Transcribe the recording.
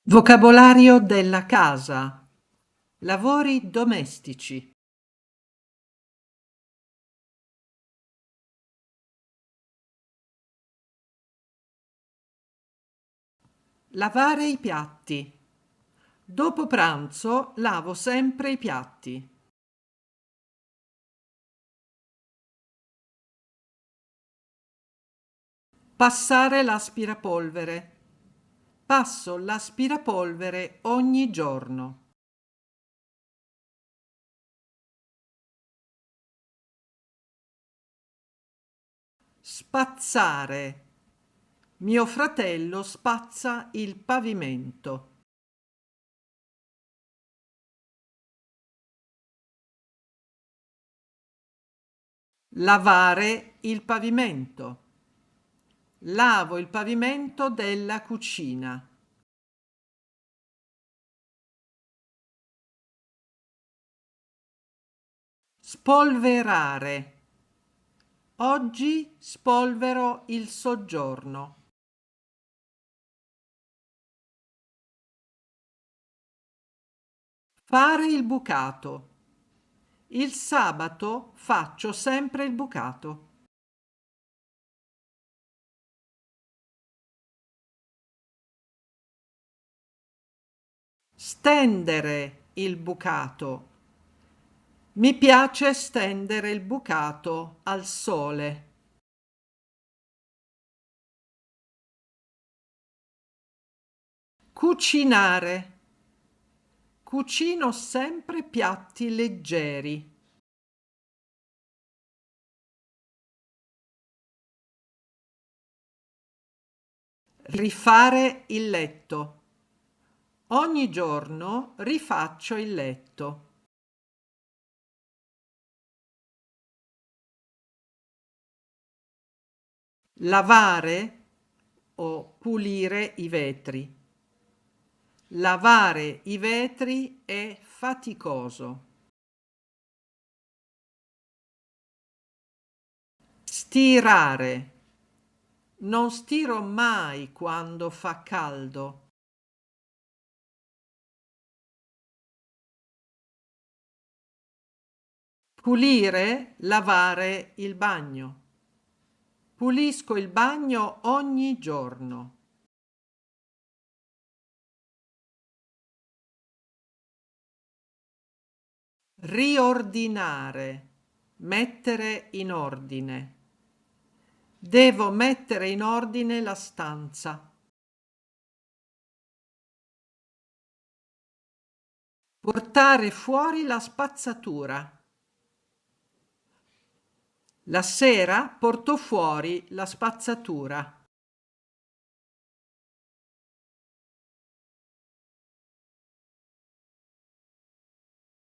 Vocabolario della casa. Lavori domestici. Lavare i piatti. Dopo pranzo lavo sempre i piatti. Passare l'aspirapolvere. Passo l'aspirapolvere ogni giorno. Spazzare. Mio fratello spazza il pavimento. Lavare il pavimento. Lavo il pavimento della cucina. Spolverare. Oggi spolvero il soggiorno. Fare il bucato. Il sabato faccio sempre il bucato. Stendere il bucato. Mi piace stendere il bucato al sole. Cucinare. Cucino sempre piatti leggeri. Rifare il letto. Ogni giorno rifaccio il letto. Lavare o pulire i vetri. Lavare i vetri è faticoso. Stirare. Non stiro mai quando fa caldo. Pulire, lavare il bagno. Pulisco il bagno ogni giorno. Riordinare. Mettere in ordine. Devo mettere in ordine la stanza. Portare fuori la spazzatura. La sera porto fuori la spazzatura.